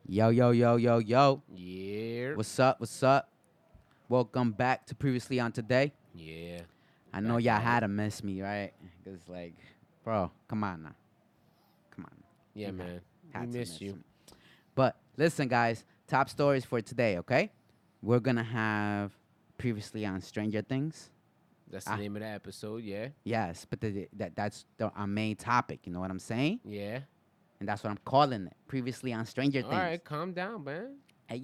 Yo, yo, yo, yo, yo. Yeah. What's up? What's up? Welcome back to Previously on Today. Yeah. I know Back y'all at had it. to miss me, right? Because, bro, come on now. Come on. Yeah, You man. We had to miss miss you. me. But listen, guys, top stories for today, okay? We're going to have Previously on Stranger Things. That's the Ah, name of the episode. Yeah. yes, but our main topic, you know what I'm saying? Yeah. And that's what I'm calling it. Previously on Stranger All Things. right. Calm down, man. Hey,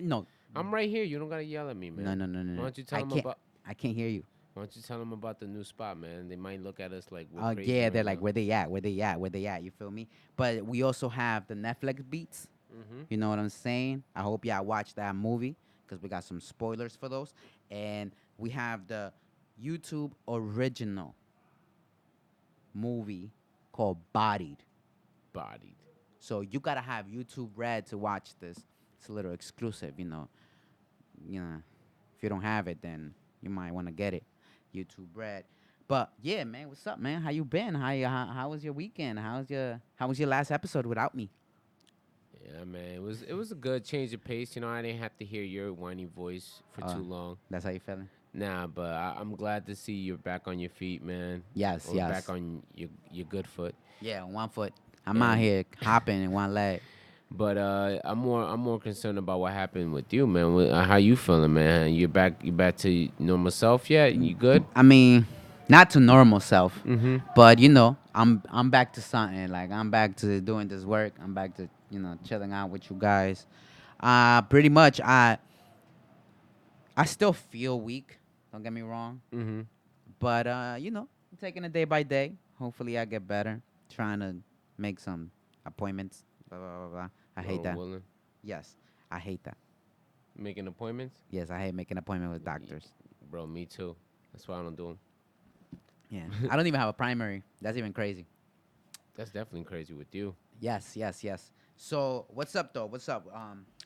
no. I'm right here. You don't gotta yell at me, No, man. no, no, no, Why no. don't you tell them about? I can't hear you. Why don't you tell them about the new spot, man? They might look at us like we're Oh crazy yeah, right they're like, now. where they at? Where they at? Where they at? You feel me? But we also have the Netflix beats. Mhm. You know what I'm saying? I hope y'all watch that movie because we got some spoilers for those. And we have the YouTube original movie called Bodied. Bodied. So you gotta have YouTube Red to watch this. It's a little exclusive, you know. You know, if you don't have it, then you might want to get it. YouTube Red. But yeah, man, what's up, man? How you been? How was your weekend? How was your last episode without me? Yeah, man. It was a good change of pace. I didn't have to hear your whiny voice for Uh, too long. that's how you feeling? Nah, but I'm glad to see you're back on your feet, man. Yes, Or back yes. on your good foot. Yeah, on one foot. I'm out And here hopping in one leg. But I'm more concerned about what happened with you, man. How you feeling, man? You back to normal self yet? You good? I mean, not to normal self, Mm-hmm. but you know, I'm back to something. Like I'm back to doing this work. I'm back to chilling out with you guys. Pretty much. I still feel weak. Don't get me wrong, Mm-hmm. but I'm taking it day by day. Hopefully, I get better. Trying to make some appointments. Blah blah blah blah. I hate Lord that. willing, Yes, I hate that. making appointments, Yes, I hate making appointment with Y- doctors. bro. Me too. That's why I don't do Yeah, them. I don't even have a primary. That's even crazy. That's definitely crazy with you. Yes, yes, yes. So what's up though? What's up?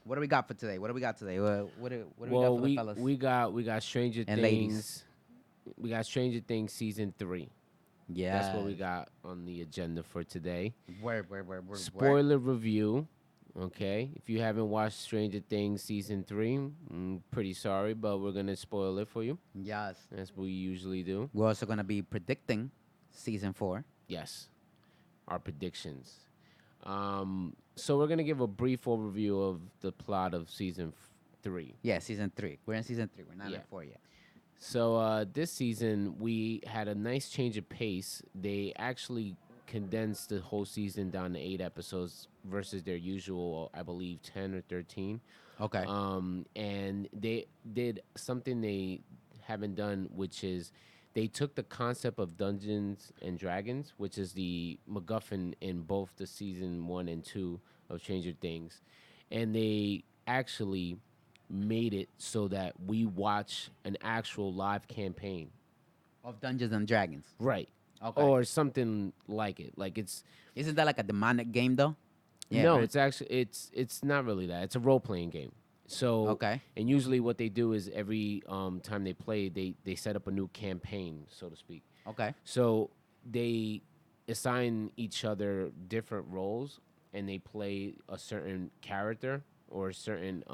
What do we got for today? What do we got today? What do we got Well, for the we fellas we got we got Stranger and ladies? Things. We got Stranger Things season 3. That's what we Yes. got on the agenda for today. Word. Spoiler review. Okay, if you haven't watched Stranger Things season 3, pretty sorry, but we're gonna spoil it for you. Yes. That's what we usually do. We're also gonna be predicting season 4. Yes, our predictions. So we're gonna give a brief overview of the plot of season 3. Yeah, season 3. We're in season 3. We're not in Yeah. 4 yet. So this season we had a nice change of pace. They actually condensed the whole season down to 8 episodes versus their usual, I believe, 10 or 13. Okay. And they did something they haven't done, which is they took the concept of Dungeons and Dragons, which is the MacGuffin in both the season 1 and 2 of Stranger Things, and they actually made it so that we watch an actual live campaign, Of Dungeons and Dragons. right? Okay. Or something like it. Like it's Isn't that like a demonic game though? Yeah, no, right? it's actually it's not really that. It's a role playing game. So Okay. and usually what they do is every time they play, they set up a new campaign, so to speak. Okay. So they assign each other different roles and they play a certain character or a certain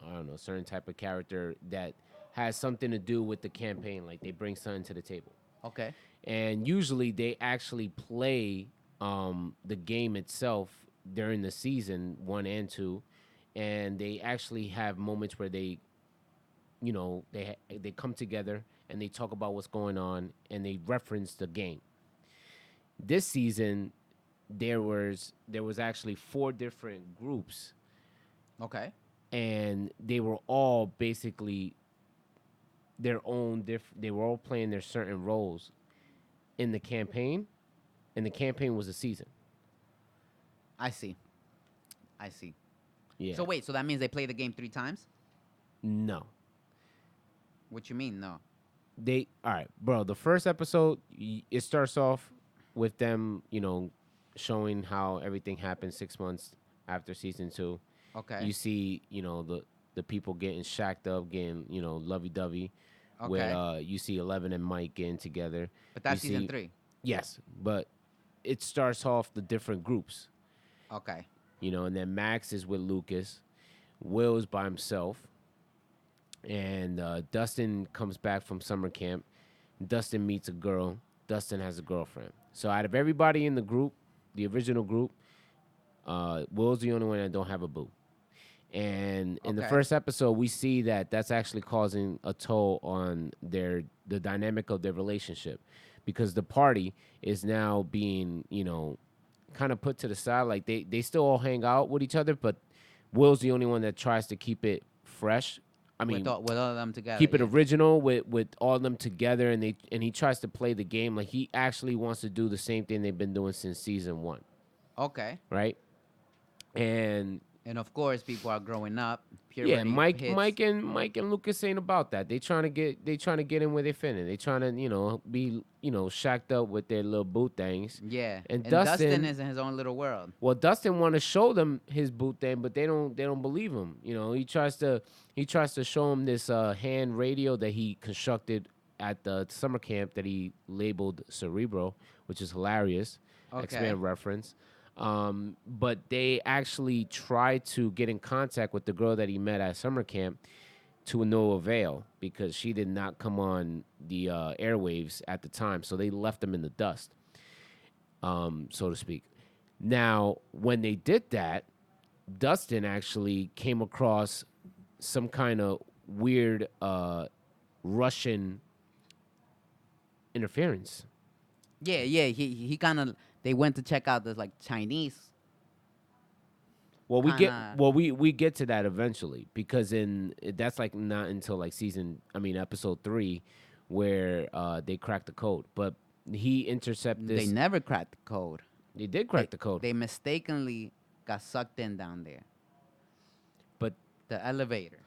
I don't know, certain type of character that has something to do with the campaign. Like they bring something to the table. Okay. And usually they actually play the game itself during the season 1 and 2, and they actually have moments where they come together and they talk about what's going on and they reference the game. This season there was actually 4 different groups, Okay. and they were all basically their own they were all playing their certain roles in the campaign, and the campaign was a season. I see. I see. Yeah. So wait, so that means they play the game 3 times? No. What you mean? No. They all right, bro. The first episode, it starts off with them, showing how everything happened 6 months after season 2. Okay. You see, the people getting shacked up, getting lovey dovey. With Okay. you see 11 and Mike getting together. But You that's season see, 3. yes, but it starts off the different groups. Okay. And then Max is with Lucas. Will's by himself, and Dustin comes back from summer camp. Dustin meets a girl. Dustin has a girlfriend. So out of everybody in the group, the original group, Will's the only one that don't have a boo. And in the Okay. first episode, we see that that's actually causing a toll on the dynamic of their relationship, because the party is now being, kind of put to the side. Like they still all hang out with each other, but Will's the only one that tries to keep it fresh. I mean, With all of them together. keep it Yeah. original with all of them together, and he tries to play the game like he actually wants to do the same thing they've been doing since season 1, Okay. right? And And of course, people are growing up. yeah, Puberty hits. Mike and Lucas ain't about that. They trying to get in where they fit in. They trying to be shacked up with their little boot things. Yeah. And And Dustin Dustin, is in his own little world. well, Dustin want to show them his boot thing, but they don't believe him. He tries to show him this hand radio that he constructed at the summer camp that he labeled Cerebro, which is hilarious. Okay. X-Men reference. But they actually tried to get in contact with the girl that he met at summer camp to no avail, because she did not come on the airwaves at the time. So they left them in the dust, so to speak. Now, when they did that, Dustin actually came across some kind of weird Russian interference. Yeah. Yeah. He kind of. They went to check out this like Chinese. Well, Kinda- we get to that eventually, because that's like not until like episode 3, where they crack the code. But he intercepted They this. never cracked the code. They did crack the code, They mistakenly got sucked in down there. but The elevator.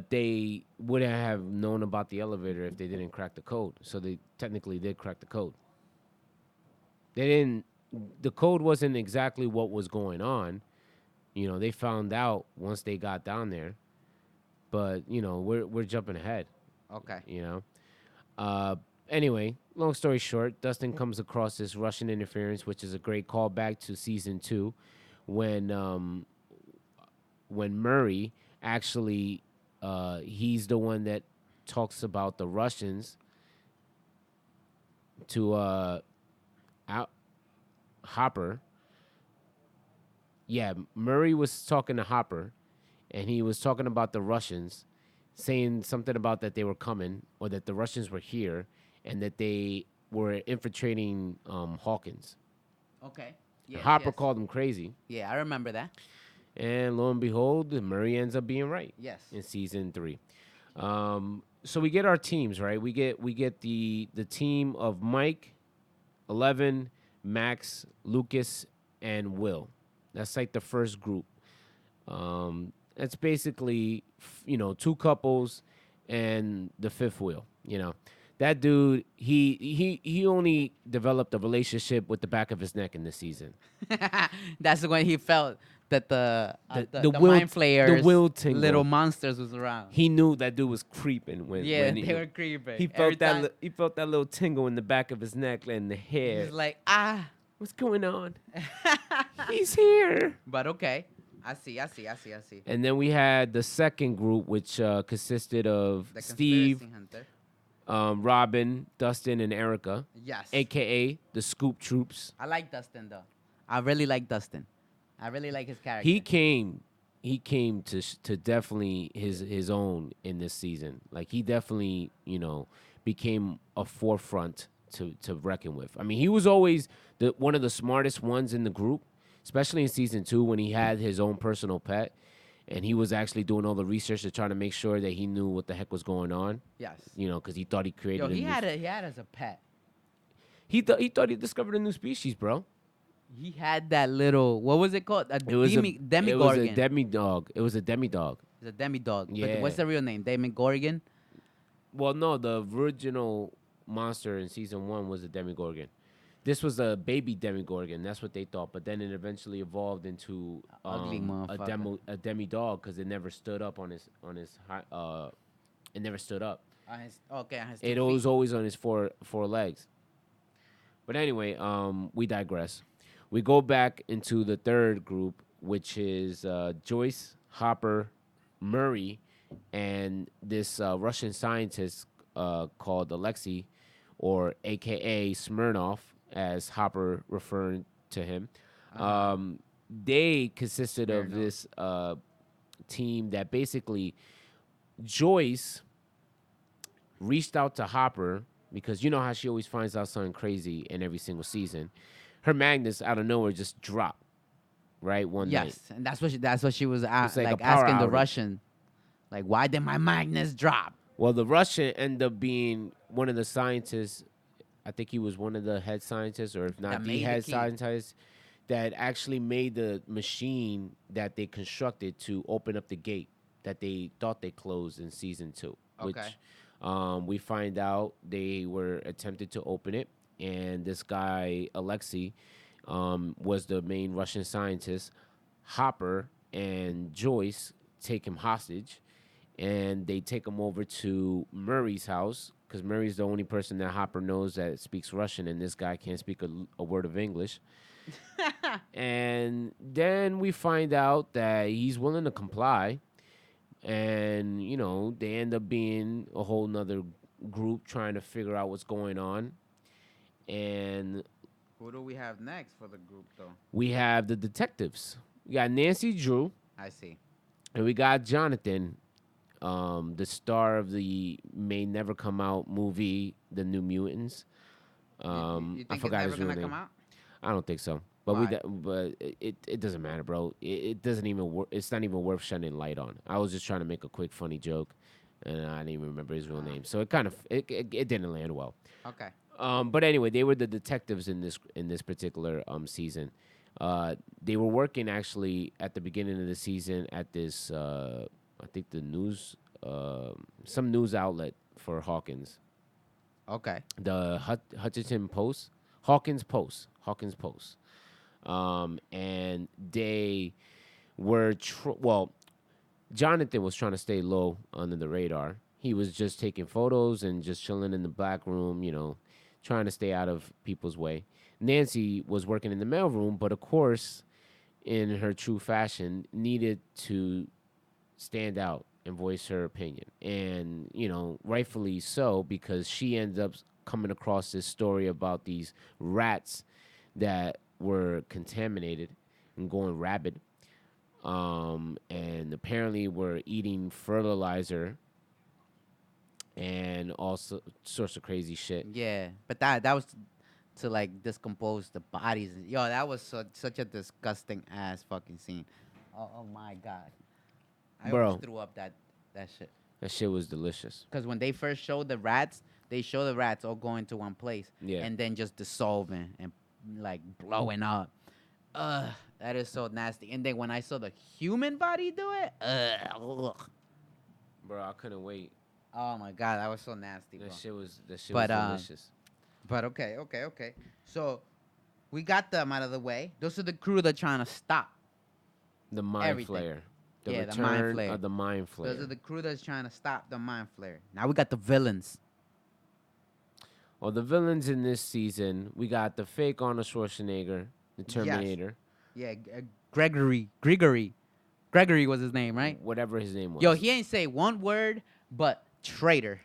they wouldn't have known about the elevator if they didn't crack the code. So they technically did crack the code. They didn't. The code wasn't exactly what was going on. They found out once they got down there. But we're jumping ahead. Okay. Anyway, long story short, Dustin comes across this Russian interference, which is a great callback to season 2, when Murray actually he's the one that talks about the Russians to Hopper. Yeah, Murray was talking to Hopper, and he was talking about the Russians, saying something about that they were coming, or that the Russians were here, and that they were infiltrating Hawkins. Okay. And Yes, Hopper yes. called him crazy, Yeah, I remember that. and lo and behold, Murray ends up being right Yes. in season 3. So we get our teams, right? We get the team of Mike, 11, Max, Lucas, and Will. That's like the first group. That's basically, 2 couples and the fifth wheel. That dude, he only developed a relationship with the back of his neck in this season. That's when he felt that the will- mind flayers, the will tingle. little monsters was around. He knew that dude was creeping when Yeah, when they were creeping. He Every felt that time- he felt that little tingle in the back of his neck and the hair. He's like, ah. What's going on? He's here. But okay. I see. And then we had the second group, which consisted of The Steve, conspiracy hunter. Robin, Dustin, and Erica, Yes. a.k.a. the Scoop Troops. I like Dustin though. I really like Dustin. I really like his character. He came to definitely his own in this season. Like, he definitely, became a forefront to reckon with. I mean, he was always one of the smartest ones in the group, especially in season 2 when he had his own personal pet, and he was actually doing all the research to try to make sure that he knew what the heck was going on. Yes. Because he thought he created. Yo, he had as a pet. He thought he discovered a new species, bro. He had that little, what was it called? It was Demigorgon. It was a demidog. It was a demidog. It's a demidog. Yeah. But what's the real name? Demigorgon? Well, no, the original monster in season 1 was a demigorgon. This was a baby demigorgon. That's what they thought. But then it eventually evolved into Ugly a motherfucker. demidog, because it never stood up on his it never stood up. On his 2 It was always on his four legs. But anyway, we digress. We go back into the third group, which is Joyce, Hopper, Murray, and this Russian scientist called Alexei, or AKA Smirnov, as Hopper referring to him. Uh huh. They consisted of Smirnoff. this team that basically Joyce reached out to Hopper because you know how she always finds out something crazy in every single season. Her Magnus out of nowhere just dropped right one night. Yes, and that's what she was It's like a like power asking the outage. Russian, like, why did my Magnus drop? Well, the Russian ended up being one of the scientists. I think he was one of the head scientists, or if That not the made the head key. scientist, that actually made the machine that they constructed to open up the gate that they thought they closed in season 2, Okay. which we find out they were attempted to open it, and this guy Alexei was the main Russian scientist. Hopper and Joyce take him hostage, and they take him over to Murray's house because Murray's the only person that Hopper knows that speaks Russian, and this guy can't speak a word of English. And then we find out that he's willing to comply, and they end up being a whole nother group trying to figure out what's going on. And Who do we have next for the group, though? we have the detectives. We got Nancy Drew, I see. and we got Jonathan, the star of the may never come out movie, The New Mutants. You I think it's forgot never his real gonna come name. out? I don't think so. But Why? it doesn't matter, bro. It doesn't even it's not even worth shining light on. I was just trying to make a quick funny joke, and I didn't even remember his real name. So it kind of it didn't land well. Okay. But anyway, they were the detectives in this particular season. They were working actually at the beginning of the season at this I think the news some news outlet for Hawkins, Okay. the Hutchinson Post, Hawkins Post, and they were well. Jonathan was trying to stay low under the radar. He was just taking photos and just chilling in the back room, trying to stay out of people's way. Nancy was working in the mailroom, but of course, in her true fashion, needed to stand out and voice her opinion. And, rightfully so, because she ends up coming across this story about these rats that were contaminated and going rabid. And apparently were eating fertilizer and all sorts of crazy shit. Yeah, but that was to like discompose the bodies. Yo, that was such a disgusting ass fucking scene. Oh my god, I almost Bro, threw up that shit. that shit was delicious. Because when they first showed the rats, they show the rats all going to one place Yeah. and then just dissolving and like blowing up. Ugh, that is so nasty. And then when I saw the human body do it, ugh. Bro, I couldn't wait. Oh my god, that was so nasty, bro. That shit was But delicious. but okay. So we got them out of the way. Those are the crew that trying to stop The mind everything. flayer. The Yeah, the mind return flayer. of the mind Those are flayer. the crew that's trying to stop the mind flare. Now we got the villains. Well, the villains in this season, we got the fake Arnold Schwarzenegger, the Yes. Terminator, Yeah, Gregory was his name, right? whatever his name was. Yo, he ain't say one word but traitor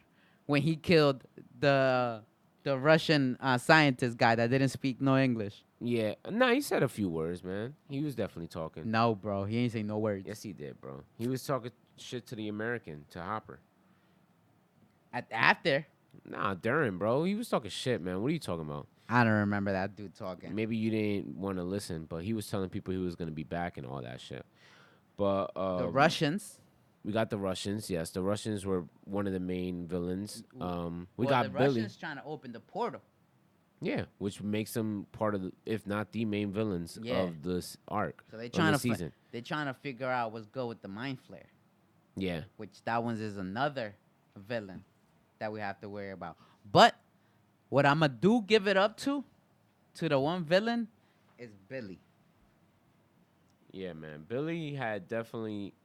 when he killed the Russian scientist guy that didn't speak no English. Yeah. Nah, he said a few words, man. He was definitely talking. No, bro, he ain't say no words. Yes, he did, bro. He was talking shit to the American, to Hopper. After, Nah, during, bro. He was talking shit, man. What are you talking about? I don't remember that dude talking. Maybe you didn't want to listen, but he was telling people he was going to be back and all that shit. But The Russians. we got the Russians. Yes, the Russians were one of the main villains. We Well, got the Billy. Russians trying to open the portal. Yeah, which makes them part of the, if not the main villains Yeah. of this arc. So they of trying this to season. they're trying to figure out what's good with the mind flare, Yeah. which that one is another villain that we have to worry about. But what I'ma do give it up to the one villain is Billy. Yeah, man. Billy had definitely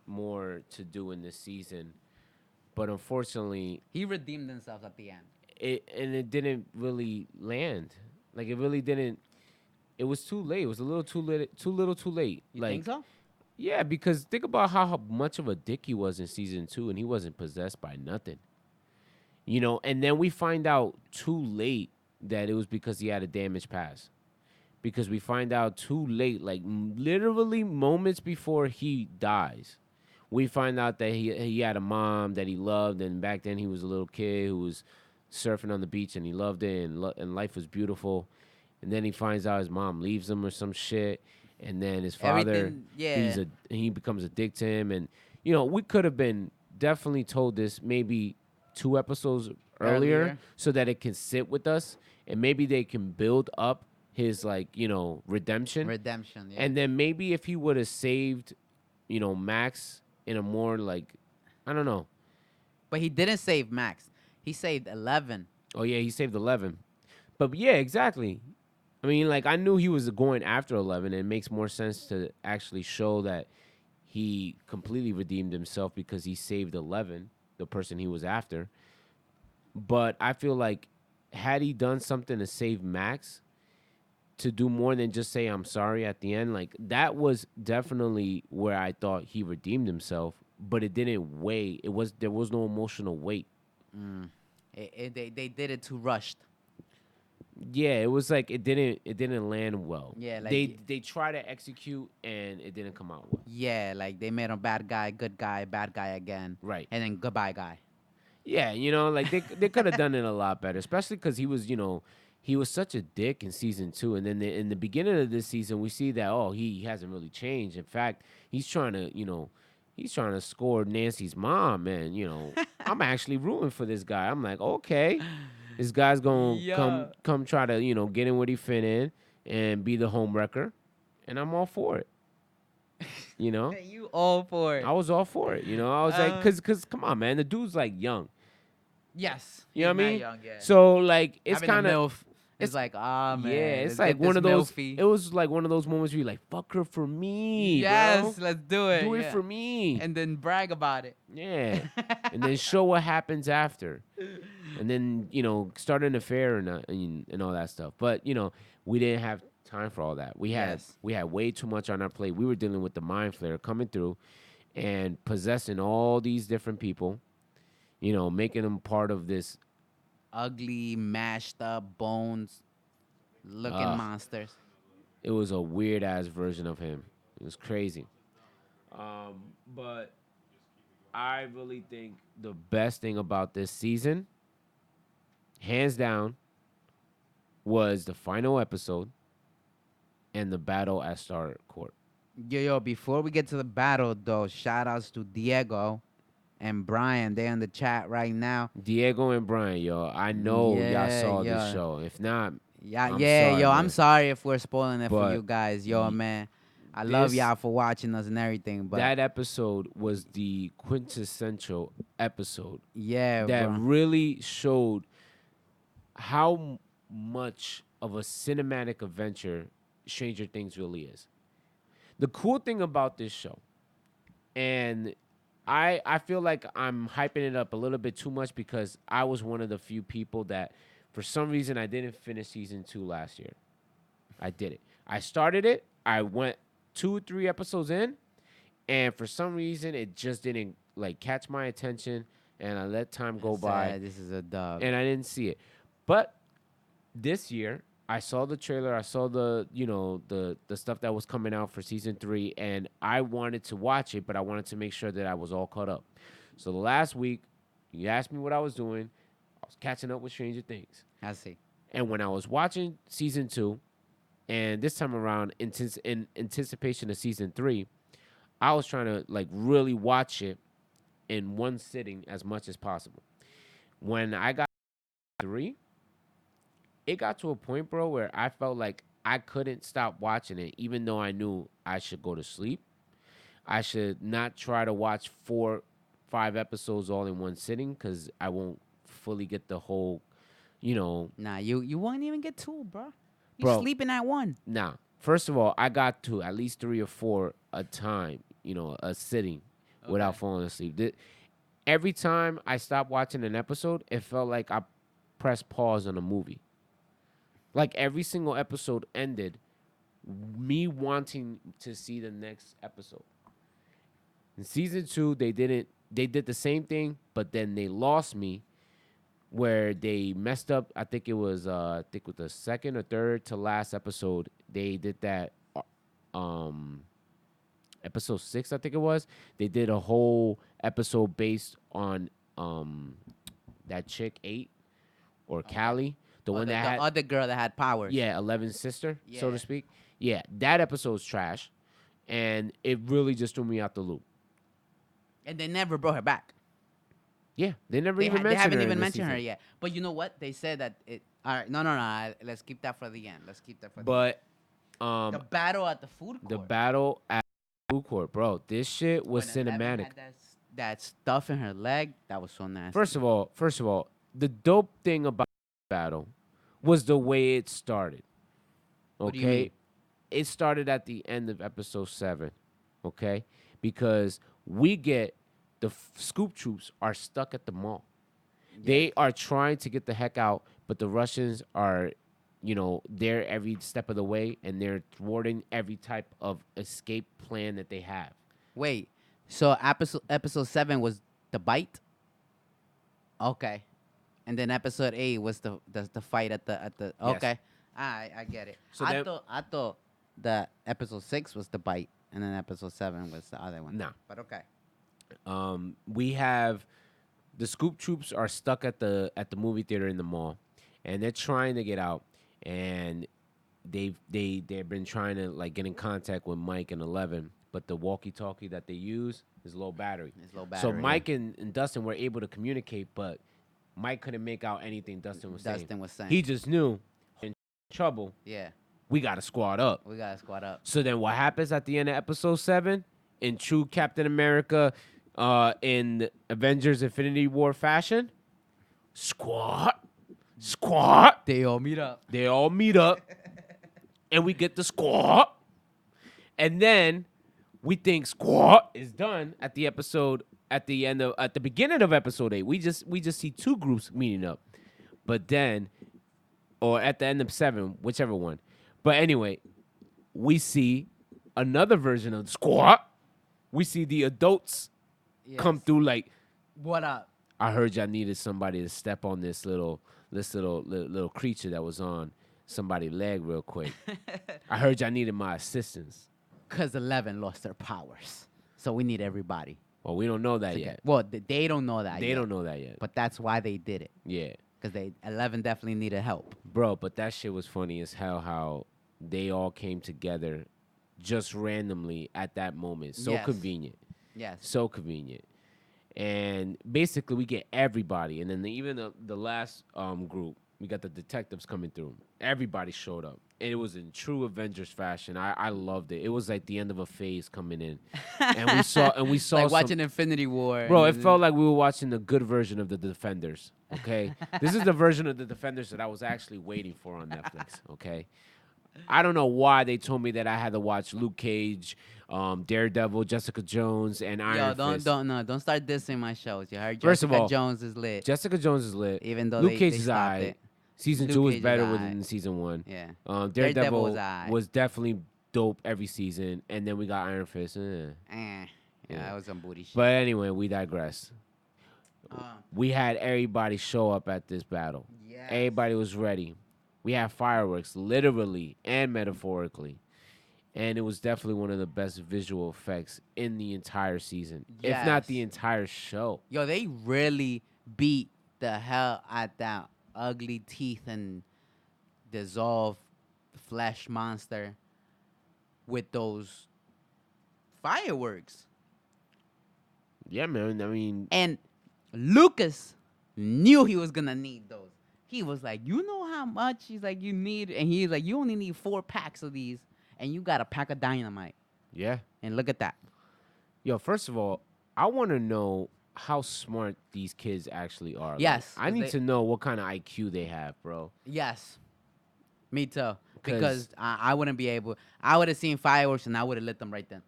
more to do in this season, but unfortunately, He redeemed himself at the end. it didn't really land. Like it really didn't It was too late. It was a little too late. Too little, too late. You think Like, so? yeah, because think about how much of a dick he was in season 2, and he wasn't possessed by nothing. And then we find out too late that it was because he had a damaged past. Because we find out too late, like literally moments before he dies, we find out that he had a mom that he loved, and back then he was a little kid who was surfing on the beach and he loved it, and life was beautiful. And then he finds out his mom leaves him or some shit, and then his father Everything, yeah. he becomes a dick to him, and we could have been definitely told this maybe 2 episodes earlier Earlier. so that it can sit with us, and maybe they can build up his redemption. Redemption, yeah. And then maybe if he would have saved Max in a more like, I don't know. But he didn't save Max. He saved 11. Oh yeah, he saved 11. But yeah, exactly. I mean, like, I knew he was going after 11, and it makes more sense to actually show that he completely redeemed himself because he saved 11, the person he was after. But I feel like had he done something to save Max, to do more than just say I'm sorry at the end, like, that was definitely where I thought he redeemed himself, but it didn't weigh. There was no emotional weight. They did it too rushed. Yeah, it was like it didn't land well. Yeah, like They try to execute and it didn't come out well. yeah, like they made him bad guy, good guy, bad guy again, Right. and then goodbye guy. Yeah, like they could have done it a lot better, especially because he was such a dick in season 2, and then in the beginning of this season we see that he hasn't really changed. In fact, he's trying to score Nancy's mom, and I'm actually rooting for this guy. I'm like, okay, this guy's gonna Yeah. come try to get in where he fit in and be the home wrecker, and I'm all for it. You know, You all for it? I was all for it. I was like, cause come on, man, the dude's like young. Yes. You know what I He's mad mean? young, yeah. So like it's Having a kind of milf. it's It's like, ah man. yeah, let's it's like get this one of those. milfy. It was like one of those moments where you're like, fuck her for me, Yes, bro. let's do it. Do it yeah. for me. And then brag about it. Yeah, and then show what happens after, and then start an affair and all that stuff. But we didn't have time for all that. Yes. We had way too much on our plate. We were dealing with the mind flare coming through, and possessing all these different people. Making them part of this. Ugly, mashed up bones looking Ugh. monsters. It was a weird ass version of him. It was crazy. But I really think the best thing about this season, hands down, was the final episode and the battle at Star Court. Yo, before we get to the battle though, shout outs to Diego and Brian. They're in the chat right now. Diego and Brian, yo, I know y'all Yeah, saw this yeah. show. If not, Yeah, I'm yeah, sorry, yo, man. I'm sorry if we're spoiling it for But you guys. Yo, y- man, I love this- y'all for watching us and everything. But that episode was the quintessential episode yeah, that bro. really showed how much of a cinematic adventure Stranger Things really is. The cool thing about this show, and I feel like I'm hyping it up a little bit too much because I was one of the few people that, for some reason, I didn't finish season 2 last year. I did it. I started it. I went 2-3 episodes in, and for some reason, it just didn't like catch my attention, and I let time go by, Sad, this is a dub. and I didn't see it. But this year, I saw the trailer. I saw the the stuff that was coming out for season 3, and I wanted to watch it, but I wanted to make sure that I was all caught up. So the last week, you asked me what I was doing. I was catching up with Stranger Things, I see. and when I was watching season 2, and this time around in anticipation of season 3, I was trying to like really watch it in one sitting as much as possible. When I got 3, it got to a point, bro, where I felt like I couldn't stop watching it, even though I knew I should go to sleep. I should not try to watch 4-5 episodes all in one sitting because I won't fully get the whole, Nah, you won't even get two, bro. You Bro. sleeping at one. Nah. First of all, I got to at least 3 or 4 a time, a sitting without Okay. falling asleep. Every time I stopped watching an episode, it felt like I pressed pause on a movie. Like every single episode ended me wanting to see the next episode. In season 2, they didn't. They did the same thing, but then they lost me where they messed up. I think it was with the second or third to last episode. They did that. Episode 6, I think it was. They did a whole episode based on that chick 8 or Callie, the one that the had other girl that had powers. 11's sister, so to Yeah. speak. Yeah, that episode's trash, and it really just threw me out the loop. And they never brought her back. Yeah, they never even They mentioned haven't her even in this mentioned her season. yet. But you know what? They said that it. All right, no. Let's keep that for the end. Let's keep that for But the end. The battle at the food court. the battle at food court, bro, this shit was When Eleven cinematic. had that stuff in her leg, that was so nasty. First of all, the dope thing about the battle was the way it started. What do you Okay, mean? it started at the end of episode 7. Okay, because we get the scoop troops are stuck at the mall. They are trying to get the heck out, but the Russians are, there every step of the way, and they're thwarting every type of escape plan that they have. Wait, so episode 7 was the bite. Okay, and then episode 8 was the fight at the Yes. Okay, I get it. So I then- thought that episode 6 was the bite, and then episode 7 was the other one. Nah. But okay. We have the scoop troops are stuck at the movie theater in the mall, and they're trying to get out, and they've been trying to like get in contact with Mike and 11, but the walkie-talkie that they use is low battery. It's low So battery, Mike and Dustin were able to communicate, but Mike couldn't make out anything Dustin was saying. Dustin was saying. He just knew in trouble. Yeah, We got to squad up. we gotta squad up. So then what happens at the end of episode 7? In true Captain America in Avengers Infinity War fashion, squad. They all meet up. They all meet up, and we get the squad. And then we think squad is done at the episode at the beginning of episode 8. We just see 2 groups meeting up. But then or at the end of 7, whichever one. But anyway, we see another version of the squad. We see the adults come Yes. through like, What up? I heard y'all needed somebody to step on this little creature that was on somebody's leg real quick. I heard y'all needed my assistance. Because 11 lost their powers. So we need everybody. Well, we don't know that to yet. get- Well, they don't know that They yet. don't know that yet. But that's why they did it. Yeah. Because 11 definitely needed help. Bro, but that shit was funny as hell how they all came together just randomly at that moment. So Yes. convenient. Yes. So convenient. And basically, we get everybody. And then even the last group, we got the detectives coming through. Everybody showed up. And it was in true Avengers fashion. I loved it. It was like the end of a phase coming in. And we saw like some, watching Infinity War. bro, it and- felt like we were watching the good version of the Defenders. Okay? This is the version of the Defenders that I was actually waiting for on Netflix. Okay? I don't know why they told me that I had to watch Luke Cage, Daredevil, Jessica Jones, and Iron Yo, Fist. don't start dissing my shows. You heard First of Jessica all, Jones is lit. Jessica Jones is lit. Even though Luke they Cage is stopped aight. it. Season Luke 2 was Cage is better aight. than season 1. Yeah. Daredevil was aight. was definitely dope every season, and then we got Iron Fist. Yeah, that was some booty shit. But anyway, we digress. Uh, We had everybody show up at this battle. Yes. Everybody was ready. We had fireworks, literally and metaphorically. And it was definitely one of the best visual effects in the entire season, if not the Yes. entire show. Yo, they really beat the hell at that ugly teeth and dissolve flesh monster with those fireworks. Yeah, man. I mean, And Lucas knew he was gonna need those. He was like, you know how much he's like you need, and he's like, you only need 4 packs of these, and you got a pack of dynamite. yeah. And look at that. Yo, first of all, I want to know how smart these kids actually are. Like, Yes, I 'cause need they- to know what kind of IQ they have, bro. Yes. Me too. 'Cause- Because I wouldn't be able. I would have seen fireworks and I would have lit them right then.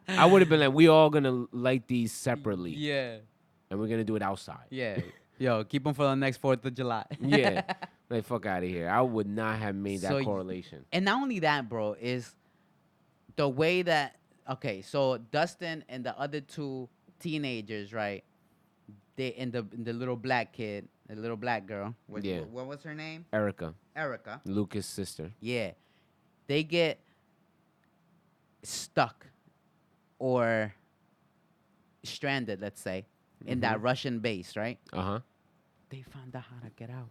I would have been like, we all gonna light these separately, Yeah. and we're gonna do it outside. Yeah. Yo, keep them for the next 4th of July. Yeah. Like, fuck out of here. I would not have made So that correlation. and not only that, bro, is the way that okay, so Dustin and the other two teenagers, right? They and the little black kid, the little black girl. Yeah. What was her name? Erica, Erica. Lucas' sister. Yeah, they get stuck or stranded, let's say, in that Russian base, right? Uh-huh. They found out how to get out.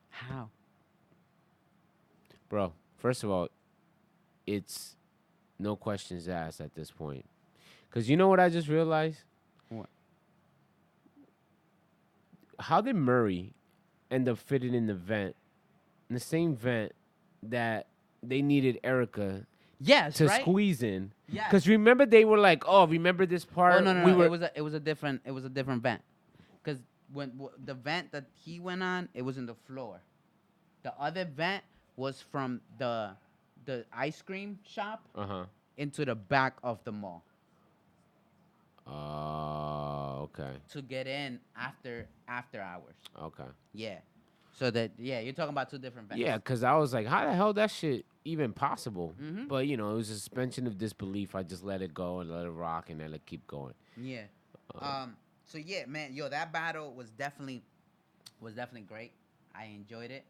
How? Bro, first of all, it's no questions asked at this point. Because you know what I just realized? What? How did Murray end up fitting in the vent, in the same vent that they needed Erica Yes, to right? squeeze in? Yes. Because remember they were like, oh, remember this part? Oh no, we no, were it was a different vent, because the vent that he went on, it was in the floor. The other vent was from the ice cream shop Uh-huh. into the back of the mall Oh, okay. to get in after hours. Okay. Yeah, so that you're talking about two different vents. Yeah, because I was like, how the hell that shit even possible? Mhm. But, it was a suspension of disbelief. I just let it go and let it rock and let it keep going. Yeah. So yeah, man, that battle was definitely great. I enjoyed it,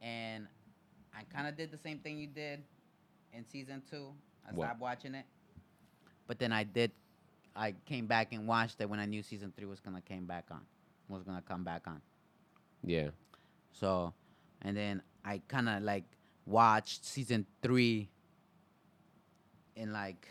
and I kind of did the same thing you did in season 2. I What? stopped watching it, but then I came back and watched it when I knew season 3 was gonna come back on. Yeah. So, and then I kind of like watched season 3 in like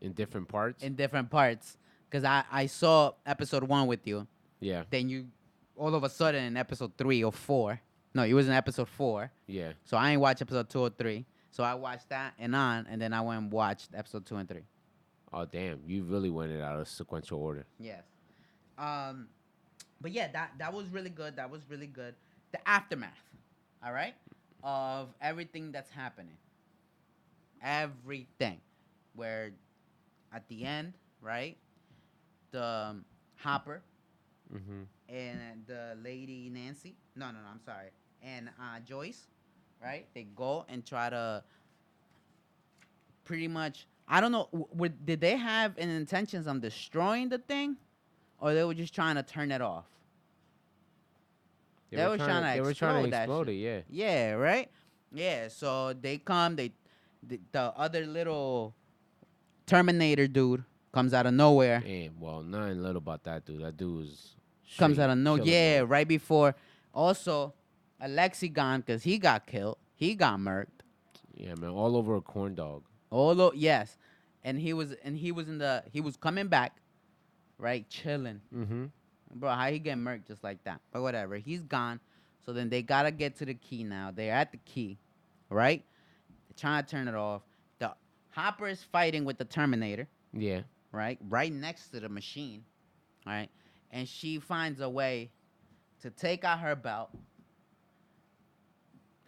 In different parts? in different parts, because I saw episode 1 with you. Yeah. Then you, all of a sudden, in episode 3 or 4. No, it was in episode 4. Yeah. So I ain't watched episode 2 or 3. So I watched that and then I went and watched episode 2 and 3. Oh, damn. You really went it out of sequential order. Yes. But yeah, that was really good. That was really good. The aftermath, all right, of everything that's happening. Everything. Where at the end, right, the Hopper Mm-hmm. and the lady Nancy. No, I'm sorry. And Joyce, right? They go and try to pretty much. I don't know. Did they have an intentions on destroying the thing, or they were just trying to turn it off? They were trying to explode it, yeah. Yeah, right. Yeah. So they come. The other little Terminator dude comes out of nowhere. And, well, nothing little about that dude. That dude was Comes straight out of nowhere. killer Yeah, mode. right before. Also, Alexi gone because he got killed. He got murked. Yeah, man. All over a corn dog. Yes, and he was coming back, right, chilling. Mm-hmm. Bro, how he get murked just like that? But whatever, he's gone. So then they gotta get to the key now. They're at the key, right? They're trying to turn it off. The Hopper is fighting with the Terminator, Yeah. right next to the machine, right? And she finds a way to take out her belt.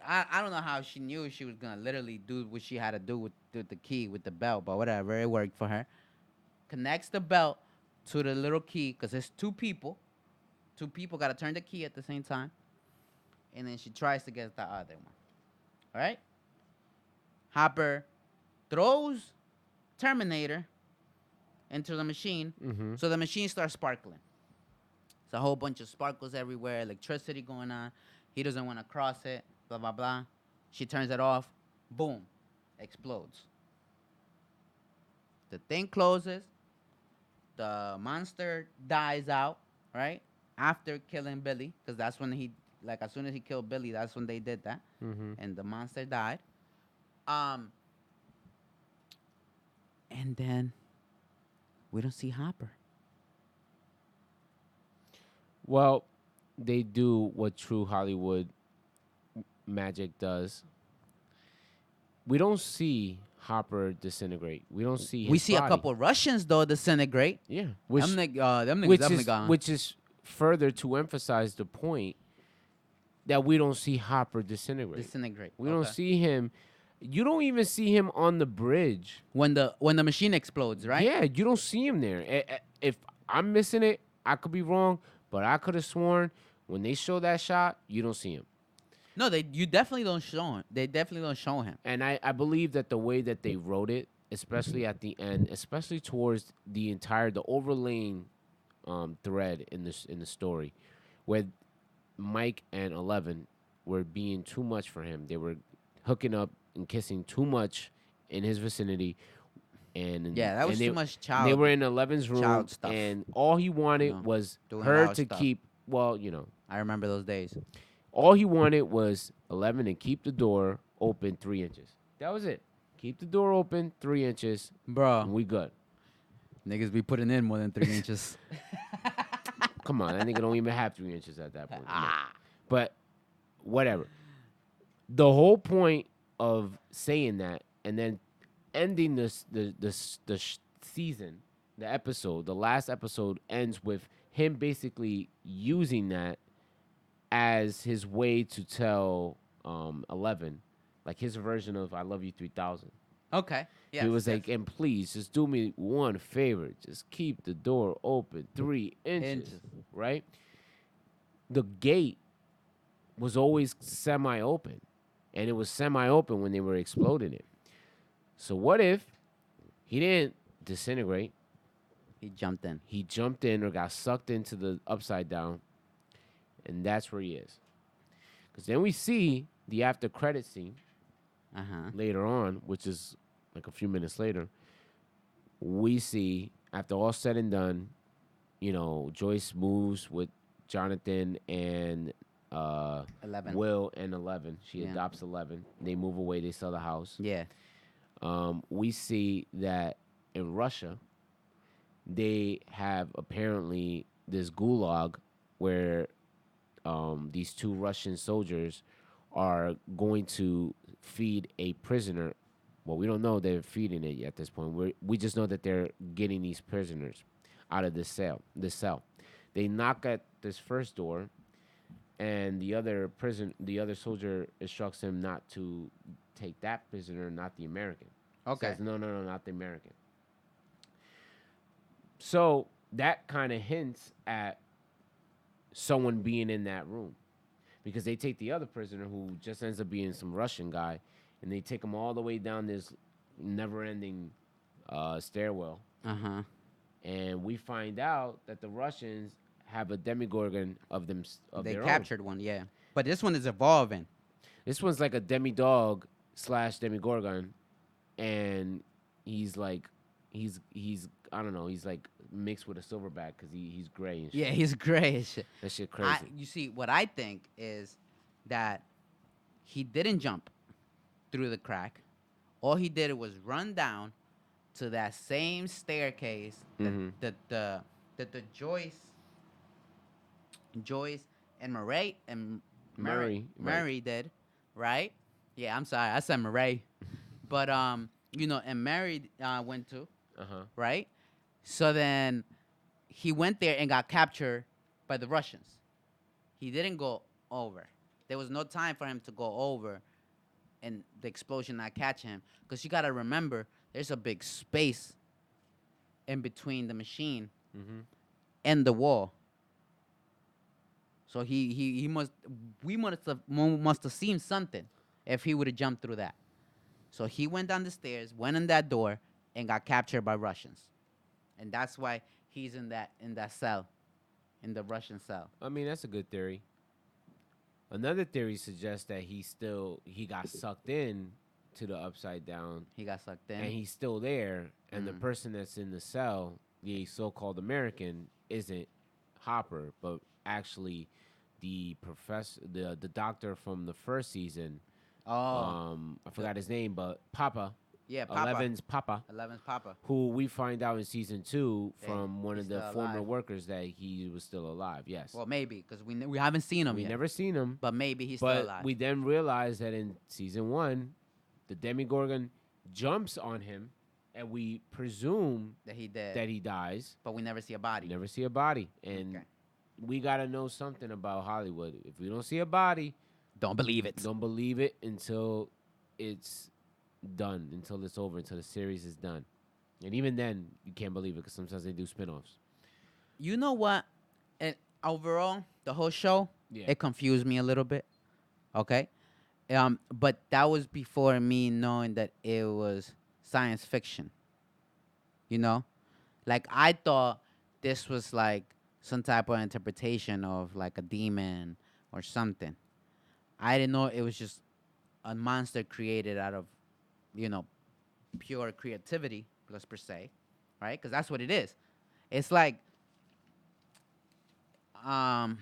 I don't know how she knew she was gonna literally do what she had to do with the key with the belt, but whatever, it worked for her. Connects the belt to the little key because it's two people. Two people gotta turn the key at the same time, and then she tries to get the other one. All right. Hopper throws Terminator into the machine, Mm-hmm. so the machine starts sparkling. It's a whole bunch of sparkles everywhere, electricity going on. He doesn't want to cross it. Blah, blah, blah. She turns it off. Boom. Explodes. The thing closes. The monster dies out, right? After killing Billy. Because that's when as soon as he killed Billy, that's when they did that. Mm-hmm. And the monster died. And then we don't see Hopper. Well, they do what true Hollywood magic does. We don't see Hopper disintegrate. We don't see his We see body. a couple Russians, though, disintegrate. Yeah. Them niggas which definitely is gone. which is further to emphasize the point that we don't see Hopper disintegrate. We don't Okay. see him. You don't even see him on the bridge. When the machine explodes, right? Yeah, you don't see him there. If I'm missing it, I could be wrong, but I could have sworn When they show that shot, you don't see him. No, you definitely don't show him. They definitely don't show him. And I believe that the way that they wrote it, especially at the end, especially towards the overlaying thread in the story, where Mike and 11 were being too much for him. They were hooking up and kissing too much in his vicinity, Yeah, that was too much they were in 11's room, child stuff. and all he wanted No, was doing her wild to stuff. keep. Well, you know, I remember those days. all he wanted was 11 to keep the door open 3 inches. That was it. Keep the door open 3 inches, Bro, and we good. niggas be putting in more than 3 inches. Come on, that nigga don't even have 3 inches at that point. Come on. Ah. But whatever. The whole point of saying that and then ending the season, the episode, the last episode ends with him basically using that as his way to tell 11, like his version of "I love you 3000." Okay. Yes, He was yes. like, and please just do me one favor. Just keep the door open 3 inches. Inches. Right? The gate was always semi-open. And it was semi-open when they were exploding it. So what if he didn't disintegrate? He jumped in. He jumped in or got sucked into the upside down. And that's where he is. Because then we see the after credit scene later on, which is like a few minutes later. We see, after all said and done, you know, Joyce moves with Jonathan and 11. Will and 11. She Yeah. adopts 11. They move away. They sell the house. Yeah. We see that in Russia, they have apparently this gulag where these two Russian soldiers are going to feed a prisoner. Well, we don't know they're feeding it at this point. We just know that they're getting these prisoners out of this cell. They knock at this first door, and the other soldier instructs him not to take that prisoner, not the American. Okay. Says, no, not the American. So that kind of hints at someone being in that room, because they take the other prisoner, who just ends up being some Russian guy, and they take him all the way down this never-ending stairwell. And we find out that the Russians have a demigorgon of them. They their captured own. one, yeah. But this one is evolving. This one's like a demidog / demigorgon, and he's like, he's I don't know, he's like mixed with a silverback because he's gray and shit. Yeah, he's gray as shit. That shit crazy. You see, what I think is that he didn't jump through the crack. All he did was run down to that same staircase that the Joyce and Murray did, right? Yeah, I'm sorry, I said Murray, but you know, and Mary went to, right? So then he went there and got captured by the Russians. He didn't go over. There was no time for him to go over and the explosion not catch him. Because you got to remember, there's a big space in between the machine and the wall. So we must have seen something if he would have jumped through that. So he went down the stairs, went in that door, and got captured by Russians. And that's why he's in that cell, in the Russian cell. I mean, that's a good theory. Another theory suggests that he got sucked in to the upside down. He got sucked in. And he's still there. And the person that's in the cell, the so-called American, isn't Hopper, but actually the professor, the doctor from the first season. I forgot his name, but Papa. Yeah, Papa. 11's Papa. 11's Papa. Who we find out in season 2 from one of the former alive. workers that he was still alive. Yes. Well, maybe, because we haven't seen him We yet. never seen him. But maybe he's still alive. We then realize that in season 1, the Demigorgon jumps on him, and we presume that he did. That he dies. But we never see a body. Never see a body. And we got to know something about Hollywood. If we don't see a body, don't believe it. Don't believe it until it's done, until it's over, until the series is done. And even then, you can't believe it because sometimes they do spinoffs. You know what? And overall, the whole show, Yeah. it confused me a little bit. Okay, but that was before me knowing that it was science fiction. You know, like I thought this was like some type of interpretation of like a demon or something. I didn't know it was just a monster created out of, you know, pure creativity, let's per se, right? Because that's what it is. It's like, um,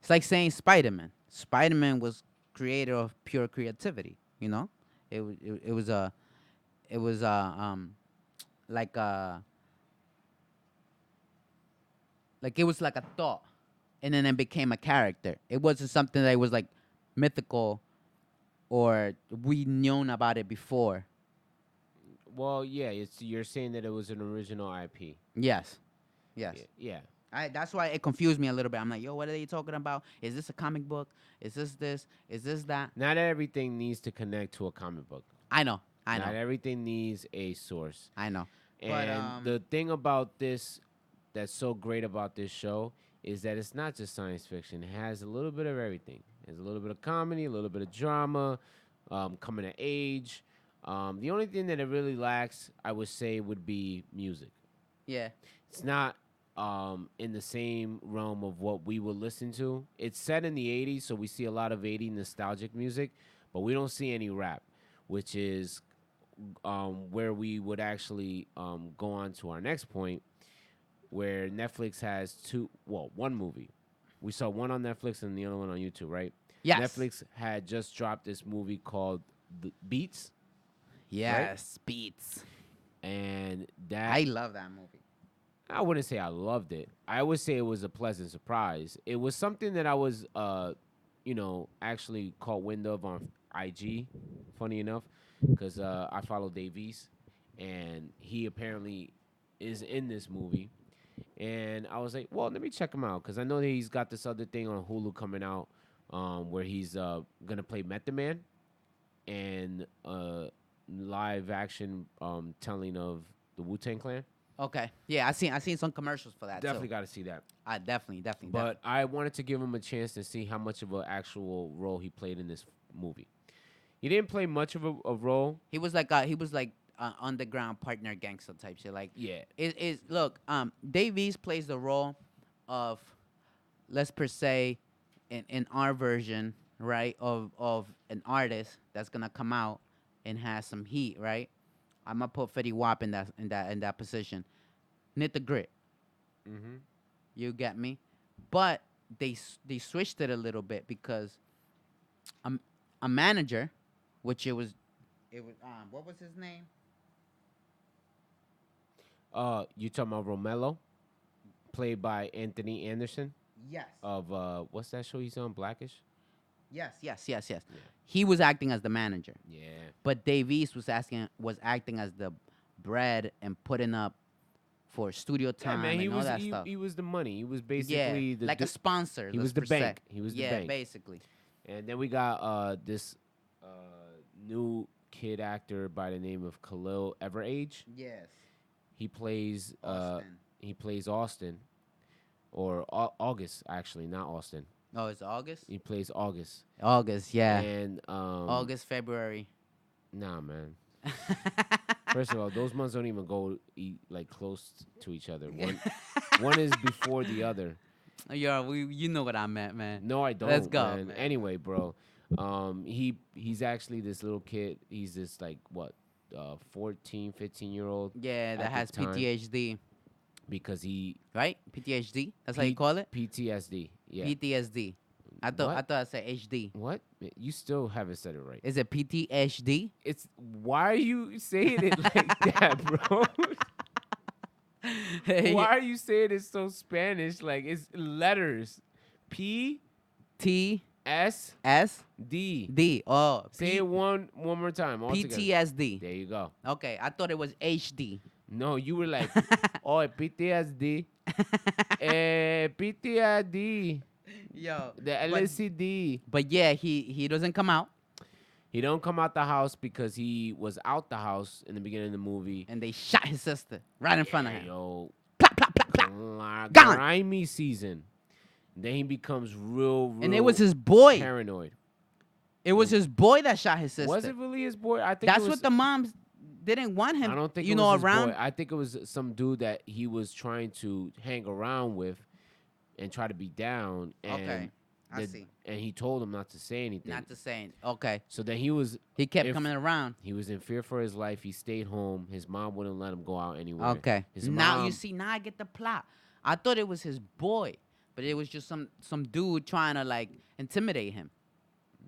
it's like saying Spider Man. Spider Man was created of pure creativity. You know, it was a it was like a like it was like a thought, and then it became a character. It wasn't something that was like mythical or we known about it before. Well, yeah, you're saying that it was an original IP. Yes, yes. Yeah, yeah. That's why it confused me a little bit. I'm like, yo, what are they talking about? Is this a comic book? Is this this? Is this that? Not everything needs to connect to a comic book. I know, I Not know, everything needs a source. I know. But And the thing about this that's so great about this show is that it's not just science fiction. It has a little bit of everything. There's a little bit of comedy, a little bit of drama, coming of age. The only thing that it really lacks, I would say, would be music. yeah, It's not in the same realm of what we would listen to. It's set in the 80s, so we see a lot of 80s nostalgic music, but we don't see any rap, which is where we would actually go on to our next point, where Netflix has one movie. We saw one on Netflix and the other one on YouTube, right? yes, Netflix had just dropped this movie called The Beats, yes, Beats. and that I love that movie. I wouldn't say I loved it. I would say it was a pleasant surprise. It was something that I was, actually caught wind of on IG. Funny enough, because I follow Davies, and he apparently is in this movie. And I was like, well, let me check him out because I know that he's got this other thing on Hulu coming out, where he's gonna play Method Man and live action telling of the Wu-Tang Clan. Okay, yeah, I seen some commercials for that Definitely too. got to see that. I definitely. But I wanted to give him a chance to see how much of an actual role he played in this movie. He didn't play much of a role. He was like underground partner gangster type shit. Like Yeah. it is look, Davies plays the role of, let's per se, in our version, right, of an artist that's gonna come out and has some heat, right? I'm gonna put Fetty Wap in that position. Knit the grit. Mm-hmm. You get me? But they switched it a little bit because a manager, which it was what was his name? You talking about Romello, played by Anthony Anderson Yes. of what's that show he's on, Blackish? Yes. Yeah. He was acting as the manager, Yeah. but Davies was acting as the bread and putting up for studio Yeah, time man, and all that stuff. he was the money. He was Yeah, basically the like a sponsor. he let's was the per se. bank. He was the Yeah, bank. basically. And then we got this new kid actor by the name of Khalil Everage. Yes. He plays Austin. he plays Austin, or August actually, not Austin. Oh, it's August. He plays August. August, yeah. And August, February. nah, man. First of all, those months don't even go like close to each other. One is before the other. Yo, you know what I meant, man. No, I don't. Let's go, man. man. Anyway, bro, he's actually this little kid. He's this like what, 14, 15-year-old. Yeah, that at has the time, PTSD, because he right? PTSD. That's how you call it. PTSD. Yeah. PTSD. I thought I said HD. What? You still haven't said it right. Is it PTSD? It's why are you saying it like that, bro? Why are you saying it so Spanish? Like it's letters. P T S S D. D. Oh, Say it one more time. All together. PTSD. There you go. Okay, I thought it was HD. No, you were like, oh, PTSD. PTSD. Yo, The LCD. but yeah, he doesn't come out, He don't come out the house because he was out the house in the beginning of the movie. and they shot his sister right in front of him. Yo, Plop, plop, plop, plop. Gone. grimy season. Then he becomes real, And it was real his boy. paranoid. It was his boy that shot his Was sister. it really his boy? I think it That's was. what the moms didn't want I him, don't think it you was know, his boy. around. I think it was some dude that he was trying to hang around with and try to be down, Okay, and I see. and he told him not to say anything. Not to say. Okay, So then he was he kept if coming around. he was in fear for his life. He stayed home. His mom wouldn't let him go out anywhere. Okay, His now you mom, see. Now I get the plot. I thought it was his boy, but it was just some dude trying to like intimidate him.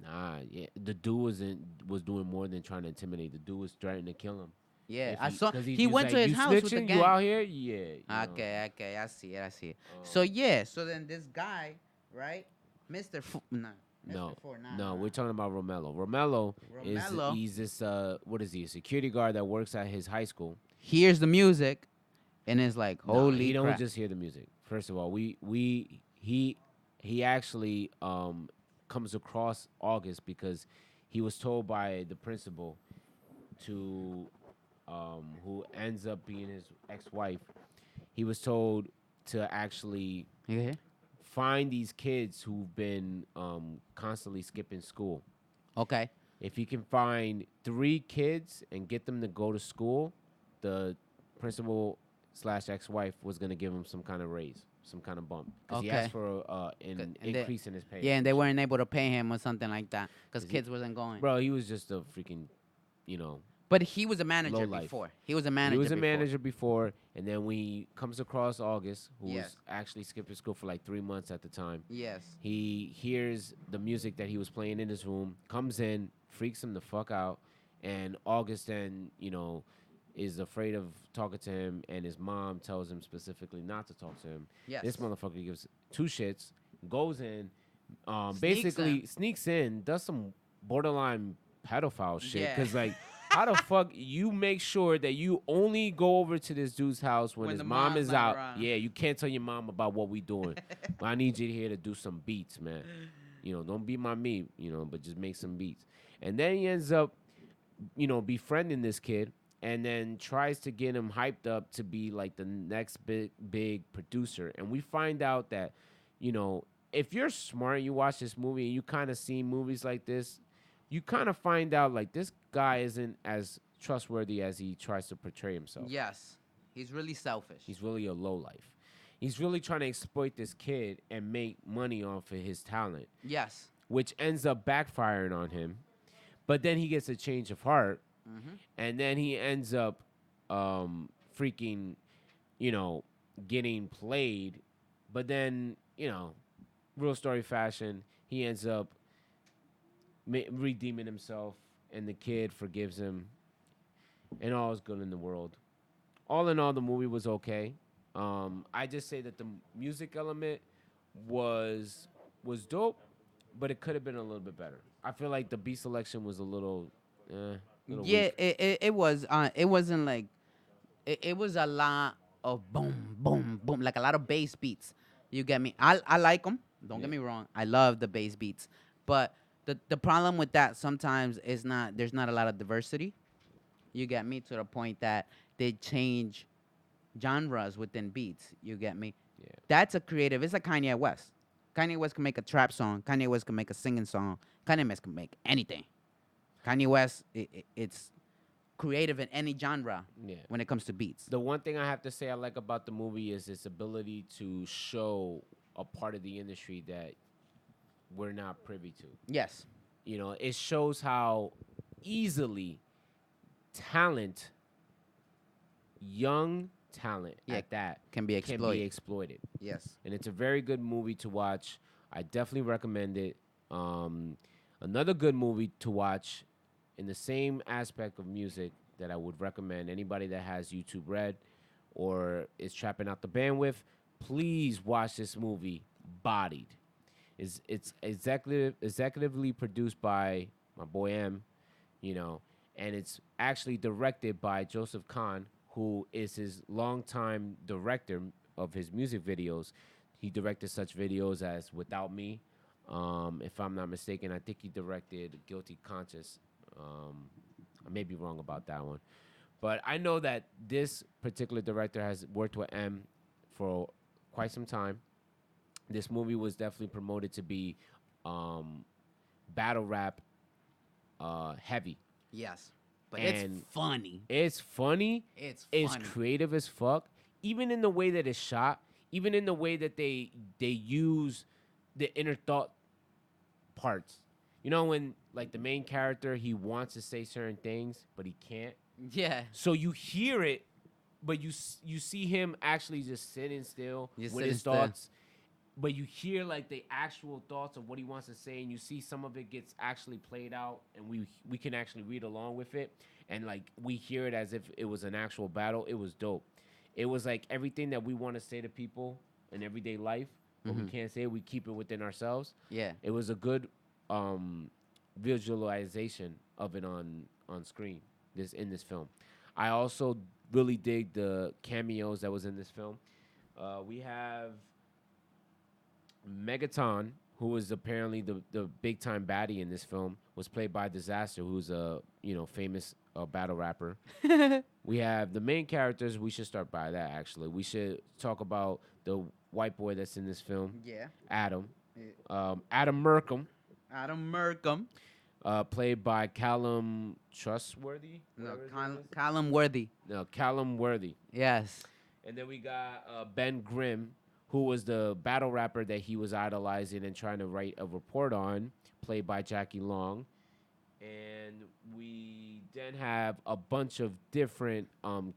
nah, yeah, the dude was doing more than trying to intimidate. The dude was threatening to kill him. Yeah, If I he, saw. because He was went like, to his you house with the snitching, you gang. out here, yeah. Okay, okay, I see it. I see it. So Um, yeah, so then this guy, right, Mister Nah, Mister no, Four, no, nah. we're talking about Romello. Romello is Romello he's this what is he? A security guard that works at his high school. hears the music and is like, No, holy he don't crap. just hear the music. First of all, he actually comes across August because he was told by the principal to who ends up being his ex-wife. He was told to actually You hear? find these kids who've been constantly skipping school. Okay. If he can find 3 kids and get them to go to school, the principal slash ex-wife was gonna give him some kind of raise, some kind of bump, because he Okay. asked for an And they, increase in his pay. yeah, and they weren't able to pay him or something like that because 'Cause he- kids wasn't going. Bro, he was just a freaking, you know, But he was a manager low life. before. He was a manager. He was a before. manager before, and then when he comes across August, who Yes. was actually skipping school for like 3 months at the time. Yes. He hears the music that he was playing in his room, comes in, freaks him the fuck out, and August then, is afraid of talking to him, and his mom tells him specifically not to talk to him. Yes. This motherfucker gives 2 shits, goes in, Sneaks basically in. sneaks in, does some borderline pedophile shit, Yeah. because like. How the fuck you make sure that you only go over to this dude's house when When his the mom mom's is not out? around. Yeah, you can't tell your mom about what we doing. But I need you here to do some beats, man. Don't be my me, but just make some beats. And then he ends up, befriending this kid, and then tries to get him hyped up to be like the next big producer. And we find out that, if you're smart, you watch this movie and you kind of see movies like this, you kind of find out like this guy isn't as trustworthy as he tries to portray himself. Yes. He's really selfish. He's really a low life. He's really trying to exploit this kid and make money off of his talent, Yes. which ends up backfiring on him. But then he gets a change of heart, Mm-hmm. and then he ends up freaking, getting played. But then, real story fashion, he ends up redeeming himself, and the kid forgives him, and all is good in the world. All in all, the movie was okay. I just say that the music element was dope, but it could have been a little bit better. I feel like the beat selection was a little Yeah, weak. it was. It wasn't like. It was a lot of boom, boom, boom, like a lot of bass beats. You get me? I like them. Don't get Yeah. me wrong. I love the bass beats, but the problem with that sometimes is not there's not a lot of diversity. You get me, to the point that they change genres within beats. You get me? Yeah. That's a creative. It's like Kanye West. Kanye West can make a trap song. Kanye West can make a singing song. Kanye West can make anything. Kanye West, it's creative in any genre Yeah. when it comes to beats. The one thing I have to say I like about the movie is its ability to show a part of the industry that we're not privy to. Yes. It shows how easily talent, young talent Yeah, at that, can be can exploited. be exploited. Yes. And it's a very good movie to watch. I definitely recommend it. Another good movie to watch in the same aspect of music that I would recommend anybody that has YouTube Red or is trapping out the bandwidth, please watch this movie, Bodied. It's executively produced by my boy M, and it's actually directed by Joseph Kahn, who is his longtime director of his music videos. He directed such videos as Without Me. If I'm not mistaken, I think he directed Guilty Conscious. I may be wrong about that one. But I know that this particular director has worked with M for quite some time. This movie was definitely promoted to be um, battle rap heavy, Yes, but it's and funny. it's funny. It's It's funny. creative as fuck. Even in the way that it's shot, even in the way that they use the inner thought parts. You know, when like the main character, he wants to say certain things but he can't. Yeah, So you hear it, but you see him actually just sitting still Just with sitting his still. thoughts. But you hear like the actual thoughts of what he wants to say, and you see some of it gets actually played out, and we can actually read along with it, and like we hear it as if it was an actual battle. It was dope. It was like everything that we want to say to people in everyday life, but we can't say it. We keep it within ourselves. yeah. It was a good um, visualization of it on screen. This in this film. I also really dig the cameos that was in this film. We have Megaton, who was apparently the big time baddie in this film, was played by Disaster, who's a famous battle rapper. We have the main characters. We should start by that. Actually, we should talk about the white boy that's in this film, Yeah. Adam. Yeah. Adam Merkham, Adam Merkham. played by Callum Trustworthy. No, Whatever his name is. Callum Worthy. No, Callum Worthy. Yes. And then we got Ben Grimm, who was the battle rapper that he was idolizing and trying to write a report on, played by Jackie Long. And we then have a bunch of different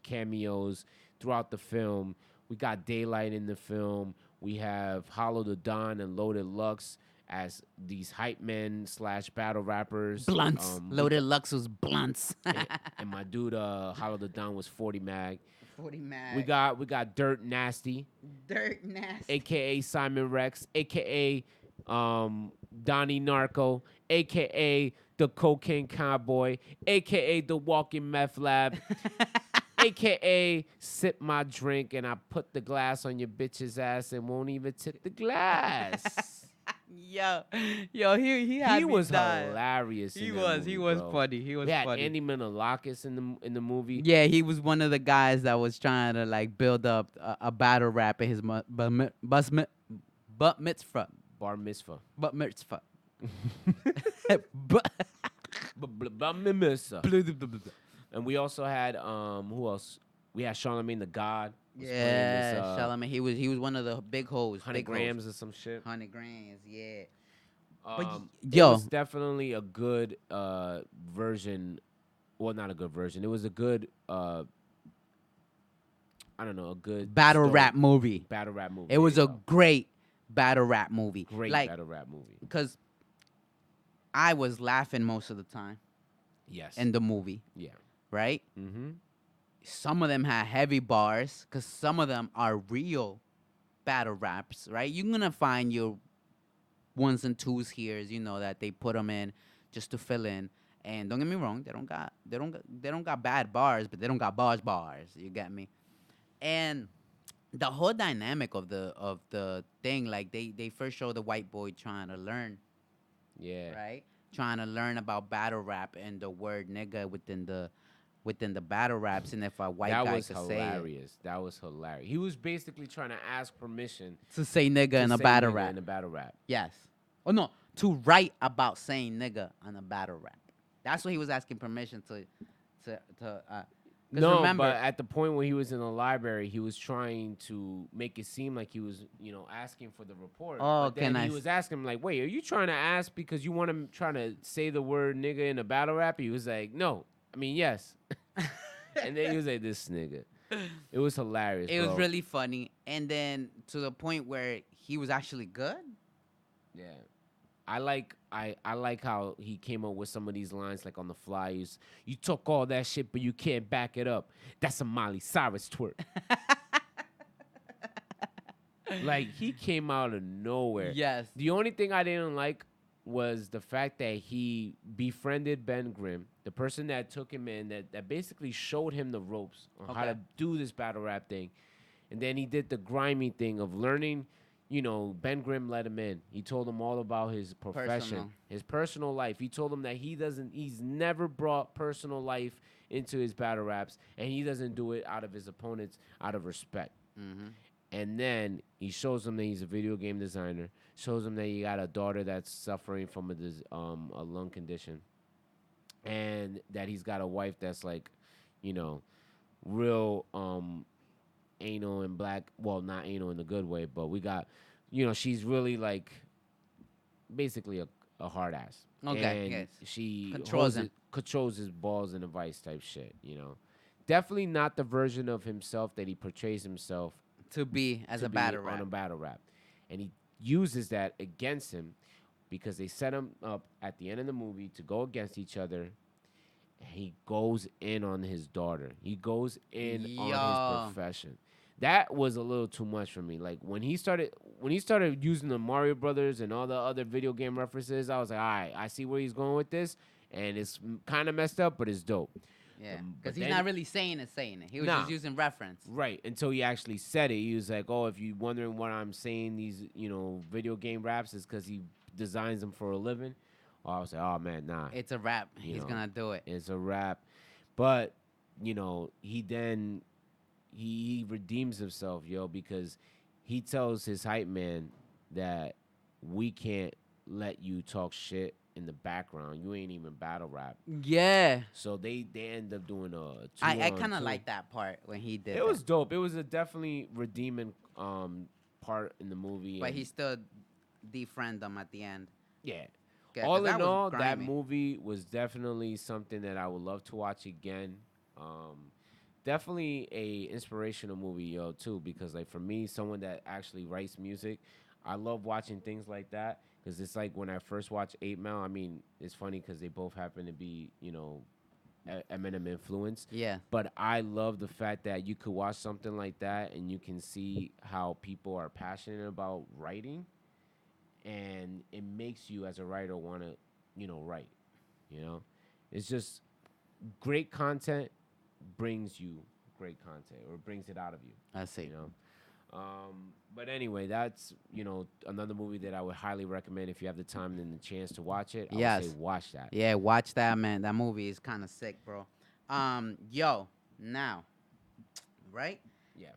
cameos throughout the film. We got Daylight in the film. We have Hollow the Don and Loaded Lux as these hype men / battle rappers. Blunts. Loaded Lux was blunts. And my dude, Hollow the Don was 40 Mag. 40 Mag. We got Dirt Nasty, Dirt Nasty. aka Simon Rex, aka Donnie Narco, aka the Cocaine Cowboy, aka the Walking Meth Lab, aka Sip My Drink and I put the glass on your bitch's ass and won't even tip the glass. Yo, he had He me was dying. hilarious. He in that was, movie, he was bro. funny. He was We had funny. Andy Menalakis in the movie. Yeah, he was one of the guys that was trying to like build up a battle rap at his butt mitzvah. Bar Mitzvah. Butt mitzvah. But Bar Mitzvah. And we also had who else? We had Charlamagne the God. Was playing yeah, this, Charlamagne. He was one of the big hoes. 100 big grams or some shit. 100 grams. Yeah. It yo, was definitely a good version. Well, not a good version. It was a good I don't know, a good battle story. rap movie. Battle rap movie. It was There a you go. great battle rap movie. Great like, battle rap movie. because I was laughing most of the time Yes. in the movie, yeah. right? Mm-hmm. Some of them had heavy bars because some of them are real battle raps, right? You're gonna find your ones and twos here, that they put them in just to fill in. And don't get me wrong, they don't got bad bars, but they don't got bars. You get me? And the whole dynamic of the thing, like they first show the white boy trying to learn, Yeah. right? Trying to learn about battle rap and the word nigga within the battle raps, and if a white That guy was could say it, hilarious. That was hilarious. He was basically trying to ask permission to say nigga to in a say battle nigga rap. in a battle rap. Yes. Oh no, to write about saying nigga on a battle rap. That's what he was asking permission to 'cause No, remember, but at the point when he was in the library, he was trying to make it seem like he was, asking for the report. Oh, but then can I he was asking him like, "Wait, are you trying to ask because you want him trying to say the word nigga in a battle rap?" He was like, "No, I mean yes." And then he was like, "This nigga." It was hilarious. it was bro. really funny, and then to the point where he was actually good. Yeah. I like how he came up with some of these lines like on the fly. You talk all that shit, but you can't back it up. That's a Miley Cyrus twerk. Like he came out of nowhere. Yes. The only thing I didn't like was the fact that he befriended Ben Grimm, the person that took him in, that basically showed him the ropes on how Okay. to do this battle rap thing. And then he did the grimy thing of learning. Ben Grimm let him in. He told him all about his profession, Personal. his personal life. He told him that he's never brought personal life into his battle raps, and he doesn't do it out of his opponents, out of respect. Mm-hmm. And then he shows him that he's a video game designer. Shows him that he got a daughter that's suffering from a lung condition, and that he's got a wife that's like, you know, real anal and black. Well, not anal in a good way, but we got, she's really like basically a hard ass. Okay, And yes. she Controls him. controls his balls in a vice type shit. Definitely not the version of himself that he portrays himself To be as to a be battle on a rap. battle rap, and he uses that against him because they set him up at the end of the movie to go against each other. He goes in on his daughter. He goes in on Yo. his profession. That was a little too much for me. Like when he started using the Mario Brothers and all the other video game references, I was like, all right, I see where he's going with this, and it's kind of messed up, but it's dope. Yeah, But because he's then- not really saying it. He was Nah. just using reference. Right, until he actually said it. He was like, oh, if you're wondering what I'm saying, these, video game raps is because he designs them for a living. I was like, oh, man, nah. It's a rap. You He's know. gonna do it. It's a rap. But, he redeems himself, because he tells his hype man that we can't let you talk shit in the background. You ain't even battle rap. Yeah, So they end up doing a I 2-on-2. kind of like that part when he did. It was dope. It was a definitely redeeming part in the movie. but and he still defriend them at the end. yeah. 'Cause All that in was all, that grimy. movie was definitely something that I would love to watch again. Definitely a inspirational movie, too, because like for me, someone that actually writes music, I love watching things like that because it's like when I first watched 8 Mile. I mean, it's funny because they both happen to be, Eminem influence. Yeah, But I love the fact that you could watch something like that and you can see how people are passionate about writing, and it makes you as a writer want to, write. It's just great content brings you great content or brings it out of you. I see. But anyway, that's another movie that I would highly recommend if you have the time and the chance to watch it. I Yes. would say watch that. Yeah, watch that, man. That movie is kind of sick, bro. Yo, now, right? Yeah.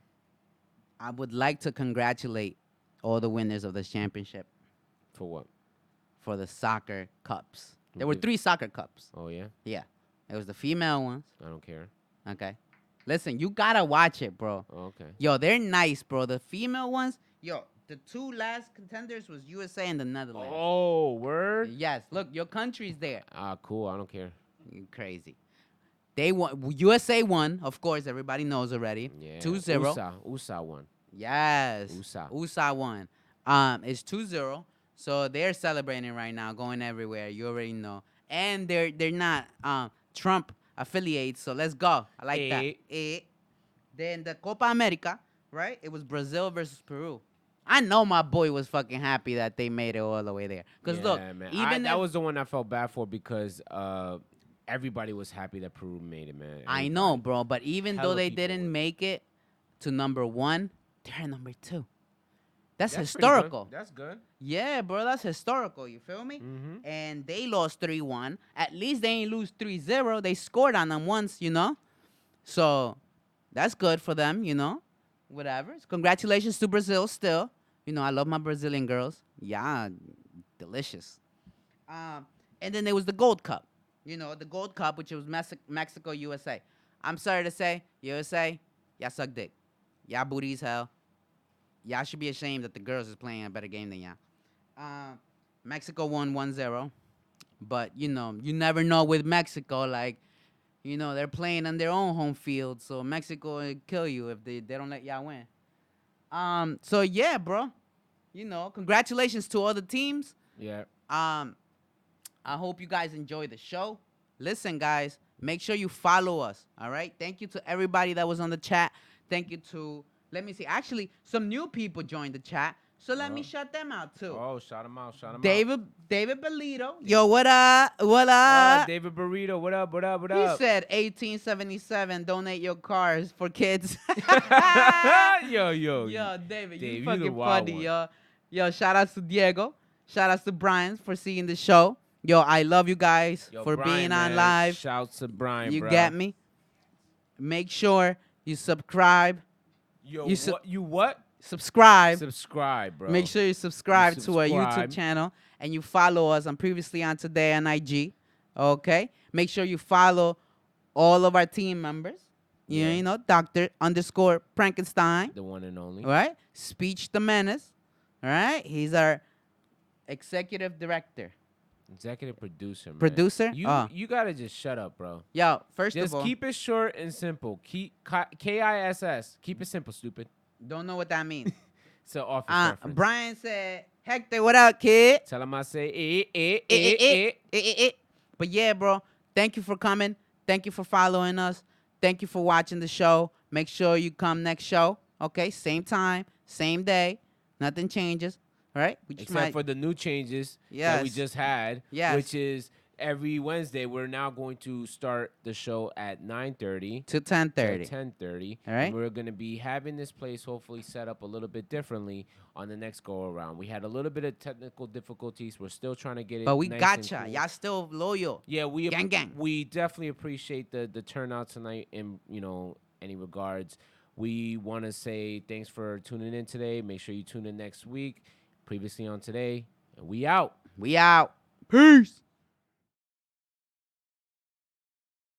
I would like to congratulate all the winners of this championship For what? for the soccer cups. Who There were did- 3 soccer cups. Oh yeah. Yeah, it was the female ones. I don't care. Okay, listen, you gotta watch it, bro. Oh, okay. Yo, they're nice, bro. The female ones, yo, the 2 last contenders was USA and the Netherlands. Oh, word. Yes, look, your country's there. Ah, cool. I don't care. You crazy. They won. USA won, of course. Everybody knows already. Yeah. 2-0. USA won. Yes. USA. USA won. It's 2-0. So they're celebrating right now, going everywhere. You already know. And they're not Trump affiliates, so let's go. I like that. Then the Copa America, right? It was Brazil versus Peru. I know my boy was fucking happy that they made it all the way there. Because look, man. even that if- was the one I felt bad for because everybody was happy that Peru made it, man. I know, bro, but even though Hella they people didn't were. make it to number 1, they're number 2. That's pretty good. historical. That's good. Yeah, bro, that's historical. You feel me? Mm-hmm. And they lost 3-1. At least they ain't lose 3-0. They scored on them once, So that's good for them, Whatever. Congratulations to Brazil still. I love my Brazilian girls. Yeah, delicious. And then there was the Gold Cup. The Gold Cup, which was Mexico, USA. I'm sorry to say, USA, y'all suck dick. Y'all booty as hell. Y'all should be ashamed that the girls is playing a better game than y'all. Mexico won 1-0. But, you never know with Mexico. Like, they're playing on their own home field. So Mexico will kill you if they don't let y'all win. So, yeah, bro. Congratulations to all the teams. Yeah. I hope you guys enjoy the show. Listen, guys, make sure you follow us, all right? Thank you to everybody that was on the chat. Thank you to, let me see, actually, some new people joined the chat, so let me shout them out, too. Oh, shout him out. Shout him out. David Belito. Yo, what up? What up? David Burrito. What up? What up? What He up? said 1877, donate your cars for kids. yo. Yo, David, Dave, you you the fucking wild funny, one. yo. Yo, shout out to Diego. Shout out to Brian for seeing the show. Yo, I love you guys Yo, for Brian, being on man. live. Shouts to Brian, You bro. get me? Make sure you subscribe. Yo, You su- what? You what? subscribe. Subscribe, bro. Make sure you subscribe to our YouTube subscribe. channel and you follow us on Previously on Today on IG. Okay? Make sure you follow all of our team members. Yeah. You know, Dr. underscore Frankenstein. The one and only. All right? Speech the Menace. All right? He's our executive director. Executive producer, man. Producer? You gotta just shut up, bro. Yo, first Just of all, keep it short and simple. Keep KISS. Keep it simple, stupid. don't know what that means. So office reference. Brian said, Hector, what up, kid? Tell him I say But yeah, bro, thank you for coming. Thank you for following us. Thank you for watching the show. Make sure you come next show. Okay, same time, same day. Nothing changes. All right? We just Except for the new changes that we just had, which is every Wednesday we're now going to start the show at 9:30 to 10:30. 10:30. All right. And we're going to be having this place hopefully set up a little bit differently on the next go around. We had a little bit of technical difficulties. We're still trying to get it. But we nice gotcha. and cool. Y'all still loyal. Yeah, gang. We definitely appreciate the turnout tonight in, any regards. We want to say thanks for tuning in today. Make sure you tune in next week. Previously on Today. And we out. We out. Peace.